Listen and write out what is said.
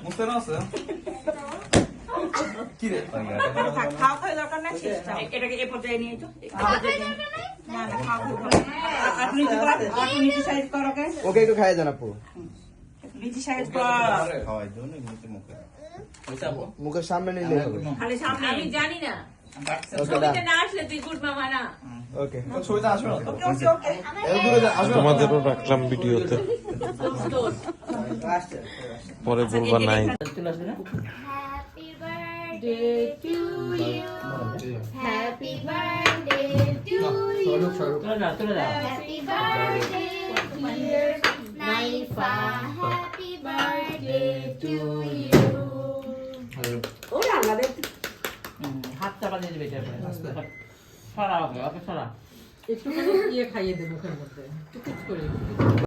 মুছতে না আছে কি রে খাওয়া খাওয়া দরকার না এটাকে এ পর্যায়ে নিয়ে যাও না না খাওয়া আপনি নিচে সাইজ করো কে ওকে একটু খাইয়ে দেন আপু নিচে সাইজ কর খাওয়াই দাও না মুখে মুখে ওইটা আপু মুখের সামনে নিলে হবে খালি সামনে আমি জানি না ওকে ছবিতে না আসলে তুই গুড মামা না ওকে ছবিতে আসবে না ওকে ওকে ওকে এর দূরে আসবে তোমাদেরও রাখলাম ভিডিওতে পরে বলবা নাই Happy birthday to you. Happy birthday, dear Naifa. Happy birthday to you. ও আল্লাহ রে হাত চাপা দিয়ে দিবে এটা সরা হবে ওকে সরা একটু ইয়ে খাইয়ে দেব মুখের মধ্যে টুকুচ করে